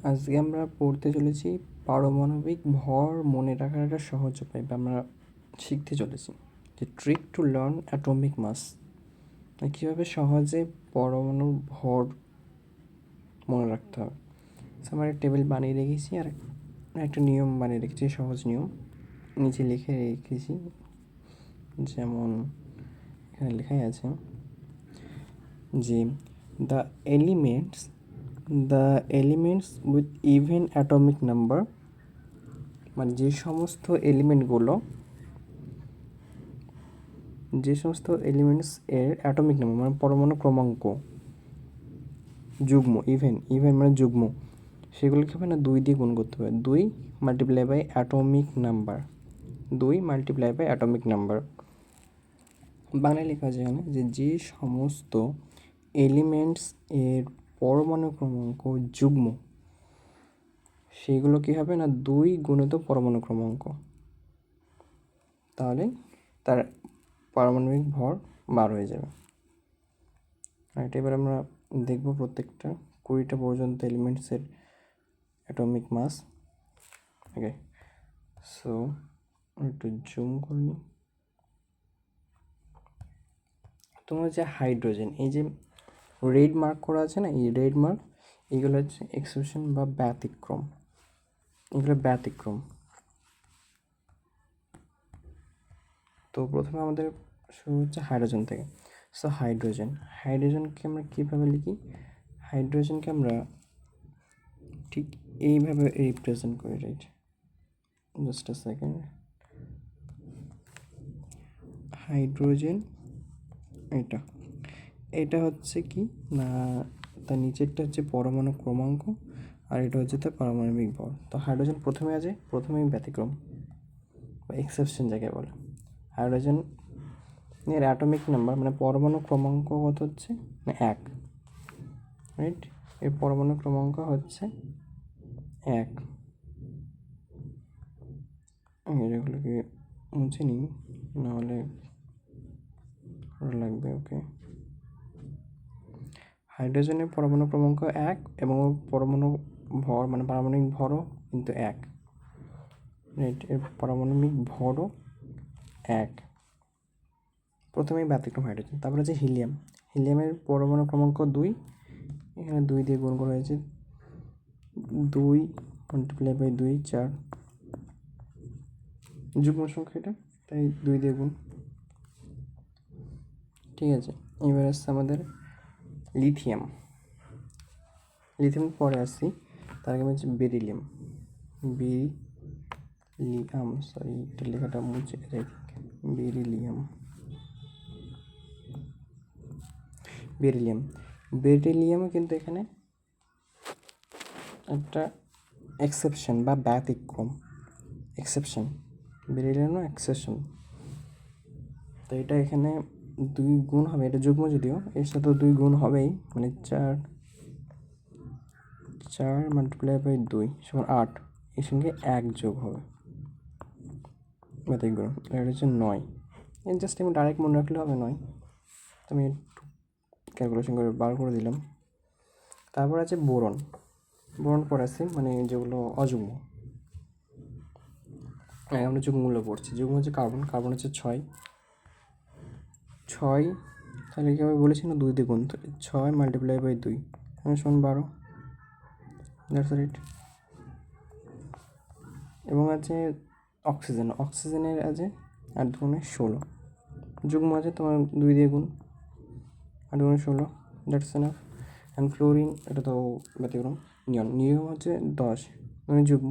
আজকে আমরা পড়তে চলেছি পারমাণবিক ভর মনে রাখার একটা সহজ উপায় বা আমরা শিখতে চলেছি যে trick to learn atomic mass, কীভাবে সহজে পরমাণুর ভর মনে রাখতে হবে। আমরা একটা টেবিল বানিয়ে রেখেছি আর একটা নিয়ম বানিয়ে রেখেছি, সহজ নিয়ম নিচে লিখে রেখেছি। যেমন এখানে লেখাই আছে যে the elements with even atomic number, মানে যে সমস্ত এলিমেন্টস এর অ্যাটমিক নাম্বার মানে পরমাণু ক্রমাঙ্ক যুগ্ম, ইভেন মানে যুগ্ম, সেগুলোকে হবে না 2 দিয়ে গুণ করতে হবে। 2 মাল্টিপ্লাই বাই অ্যাটমিক নাম্বার। বাংলায় লেখা আছে এখানে যে সমস্ত এলিমেন্টস এর পরমাণু ক্রমাঙ্ক যুগ্ম, সেগুলো কী হবে না 2 গুণিত পরমাণু ক্রমাঙ্ক, তাহলে তার পারমাণবিক ভর 12 হয়ে যাবে। রাইট, এবার আমরা দেখব প্রত্যেকটা 20টা পর্যন্ত এলিমেন্টসের অ্যাটমিক মাস। ওকে, সো একটু জুম করি। তোমার যে হাইড্রোজেন, এই যে রেড মার্ক করা আছে না, এই রেড মার্ক, এইগুলো হচ্ছে এক্সেপশন বা ব্যতিক্রম, এগুলো ব্যতিক্রম। তো প্রথমে আমাদের শুরু হচ্ছে হাইড্রোজেন থেকে। সো হাইড্রোজেনকে আমরা কীভাবে লিখি? হাইড্রোজেনকে আমরা ঠিক এইভাবে রিপ্রেজেন্ট করি। রাইট, জাস্ট আ সেকেন্ড। হাইড্রোজেন এটা হচ্ছে কি না, তার নিচেরটা হচ্ছে পরমাণু ক্রমাঙ্ক আর এটা হচ্ছে তার পারমাণবিক ভর। তো হাইড্রোজেন প্রথমেই ব্যতিক্রম বা এক্সেপশন যাকে বলে। হাইড্রোজেন এর অ্যাটমিক নাম্বার মানে পরমাণু ক্রমাঙ্ক কত হচ্ছে না 1। রাইট, এর পরমাণু ক্রমাঙ্ক হচ্ছে 1। এগুলোকে মুছে নিই, নাহলে লাগবে। ওকে, হাইড্রোজেনের পরমাণু ক্রমাঙ্ক 1 এবং পরমাণু ভর মানে পারমাণবিক ভরও কিন্তু 1। রাইট, এর পারমাণবিক ভরও 1। প্রথমেই ব্যতিক্রম হাইড্রোজেন। তারপরে আছে হিলিয়ামের পরমাণু ক্রমাঙ্ক 2, এখানে 2 দিয়ে গুণ করা হয়েছে। 2 মাল্টিপ্লাই বাই 2 4, যুগ্ম সংখ্যা এটা, তাই 2 দিয়ে গুণ। ঠিক আছে, এবার আসছে আমাদের লিথিয়াম পরে আসছি, তার আগে হচ্ছে বেরিলিয়াম। সরি, এটা লেখাটা মুছে যাই। বেরিলিয়ামও কিন্তু এখানে একটা এক্সেপশন বা ব্যতিক্রম। বেরিলিয়ামও এক্সেপশন, তো এটা এখানে 2 গুণ হবে। এটা যুগ্ম যদিও, এর সাথে 2 গুণ হবেই, মানে 4 মাল্টিপ্লাই বাই 2 সমান 8, এর সঙ্গে 1 যোগ হবে ব্যতিক্রম। এটা হচ্ছে 9। জাস্ট আমি ডাইরেক্ট মনে রাখলে হবে 9, তো আমি একটু ক্যালকুলেশন করে বার করে দিলাম। তারপর আছে বোরন পরে আছে, মানে যেগুলো অযুগ্ম। আমরা যুগ্মগুলো পড়ছি। যুগ্ম হচ্ছে কার্বন হচ্ছে 6, তাহলে কীভাবে বলেছি না 2 দিয়ে গুণ, 6 মাল্টিপ্লাই বাই 2 সমান 12। That's right. এবং আছে অক্সিজেনের আছে 8 গুণে 16, যুগ্ম আছে তোমার 2 দিয়ে গুণ, 8 গুণে 16, দ্যাটস এনাফ। অ্যান্ড ফ্লোরিন, এটা তো ব্যতিক্রম। নিয়ন হচ্ছে 10, মানে যুগ্ম,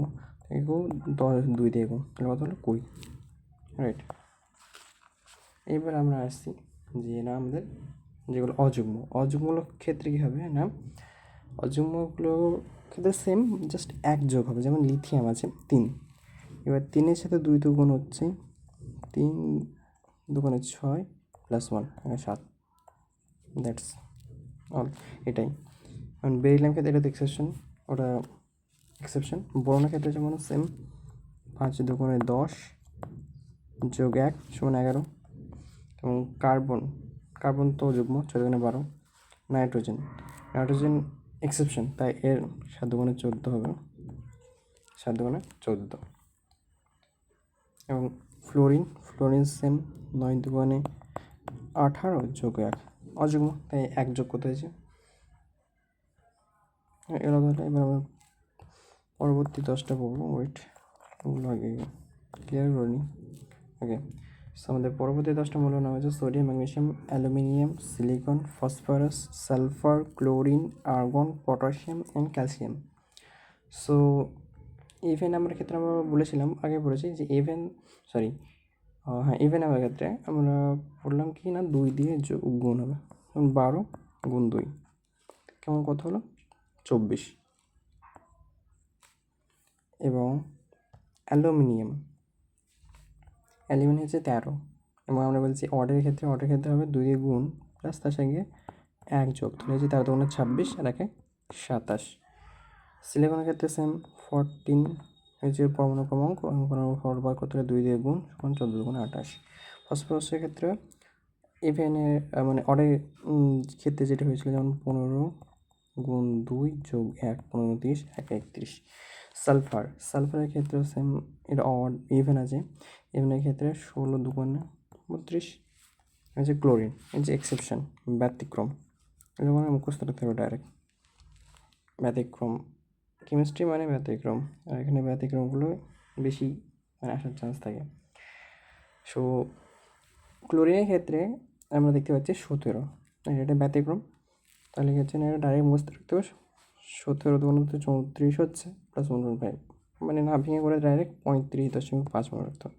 একেও 10 2 দিয়ে গুণ, তাহলে কত হলো 20। রাইট, এবার আমরা আসছি যে না আমাদের যেগুলো অযুগ্মগুলোর ক্ষেত্রে কী হবে না, অযুগ্মগুলোর ক্ষেত্রে সেম, জাস্ট 1 যোগ হবে। যেমন লিথিয়াম আছে 3, এবার 3-এর সাথে 2 2 গুণ হচ্ছে, 3 2 6 প্লাস 1 7, দ্যাটস অল। এটাই কারণ বেরিলিয়াম ক্ষেত্রে এটা এক্সেপশন। বোরনের ক্ষেত্রে যেমন সেম, 5 2 10 যোগ 1 সমান 11। এবং কার্বন তো যুগ্ম, 14 12। নাইট্রোজেন এক্সেপশন, তাই এর 7 গুণে 14 হবে, 7 গুণে 14। এবং ফ্লোরিন সেম, 9 দুগুণে 18 যোগ 1 অযুগ্ম, তাই 1 যোগ করতে হয়েছে। এবার আমরা পরবর্তী 10টা পড়বো। ওয়েট, ওগুলো আগে ক্লিয়ার করে নিই। ওকে, সো আমাদের পরবর্তী 10টা মৌলের নাম হচ্ছে sodium, magnesium, aluminium, silicon, phosphorus, sulphur, chlorine, argon, potassium and calcium. So even নাম্বারের ক্ষেত্রে আমরা বলেছিলাম, আগে পড়েছি যে ইভেন নাম্বারের ক্ষেত্রে আমরা বললাম কি না 2 দিয়ে গুণ হবে, 12 গুণ 2 কেমন কত হলো 24। এবং অ্যালুমিনিয়াম হচ্ছে 13, এবং আমরা বলছি অর্ডারের ক্ষেত্রে হবে 2 দিয়ে গুণ প্লাস তার সঙ্গে 1 যোগ, তাহলে হচ্ছে 13 দুগুণে 26 আর 1 27। সিলিকনের ক্ষেত্রে সেম, 14 হচ্ছে পরমাণু ক্রমাঙ্ক, ফর বার করতে হলে 2 দিয়ে গুণ, 14 দুগুণে 28। ফসফরাসের ক্ষেত্রে ইভেনের মানে অর্ডারের ক্ষেত্রে যেটা হয়েছিল, যেমন 15 গুণ 2 যোগ 1, 15 30, 1 31। সালফারের ক্ষেত্রে সেম, এটা ইভেন আছে, ইভেনের ক্ষেত্রে 16 দুগুণে 32। হচ্ছে ক্লোরিন, এই যে এক্সেপশন, ব্যতিক্রম, এরকম মুখস্থ রাখতে হবে ডাইরেক্ট। ব্যতিক্রম, কেমিস্ট্রি মানে ব্যতিক্রম, আর এখানে ব্যতিক্রমগুলো বেশি মানে আসার চান্স থাকে। সো ক্লোরিনের ক্ষেত্রে আমরা দেখতে পাচ্ছি 17, এটা ব্যতিক্রম, তাহলে হচ্ছে না, এটা ডাইরেক্ট মুখস্থ রাখতে হবে। 17 দুগুণে 34 হচ্ছে, প্লাস 1.5, মানে না ভেঙে করে ডাইরেক্ট 35.5 মনে রাখতে হবে।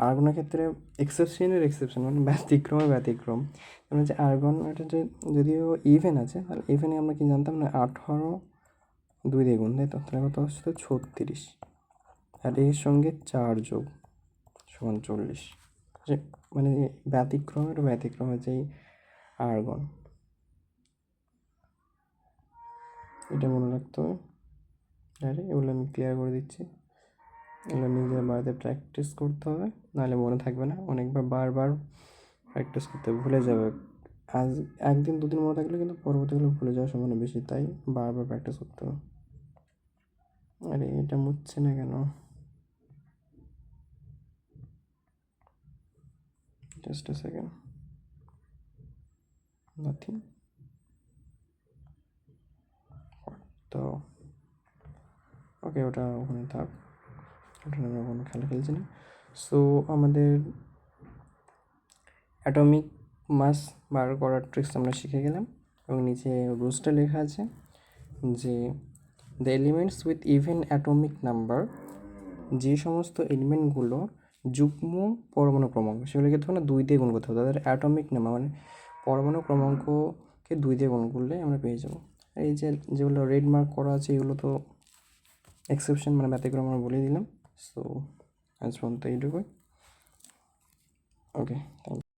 আর্গনের ক্ষেত্রে এক্সেপশন মানে ব্যতিক্রম, মানে যে আর্গন, এটা যে যদিও ইভেন আছে, তাহলে ইভেনে আমরা কি জানতাম না 18 2 দিয়ে গুণ, তাই তো, তাহলে কত হচ্ছে 36, আর এর সঙ্গে 4 যোগ সমান 40। মানে ব্যতিক্রম হচ্ছে এই আর্গন, এটা মনে রাখতে হবে ডাইরেক্ট। এগুলো আমি ক্লিয়ার করে দিচ্ছি, এগুলো নিজের বাড়িতে প্র্যাকটিস করতে হবে, নাহলে মনে থাকবে না। অনেকবার বারবার প্র্যাকটিস করতে ভুলে যাবে। আজ 1 দিন 2 দিন মনে থাকলে কিন্তু পরবর্তীগুলো ভুলে যাওয়ার সম্ভাবনা বেশি, তাই বারবার প্র্যাকটিস করতে হবে। আরে এটা মুছছে না কেন? জাস্ট আ সেকেন্ড, নাথিং। তো ওকে, ওটা ওখানে থাক, ওটা আমরা কোনো খেলা খেলছি না। সো আমাদের অ্যাটমিক মাস বার করার ট্রিক্স আমরা শিখে গেলাম, এবং নিচে রুলসটা লেখা আছে যে the elements with even atomic number, যে সমস্ত এলিমেন্টগুলো যুগ্ম পরমাণু ক্রমাঙ্ক, সেগুলোকে তখন 2 দিয়ে গুণ করতে হবে। তাদের অ্যাটমিক নাম্বার মানে পরমাণু ক্রমাঙ্ককে 2 দিয়ে গুণ করলে আমরা পেয়ে যাবো। এই যে যেগুলো রেড মার্ক করা আছে, এগুলো তো এক্সেপশন মানে ব্যতিক্রম আমরা বলে দিলাম। সো আজ পর্যন্ত এইটুকুই। ওকে, থ্যাংক ইউ।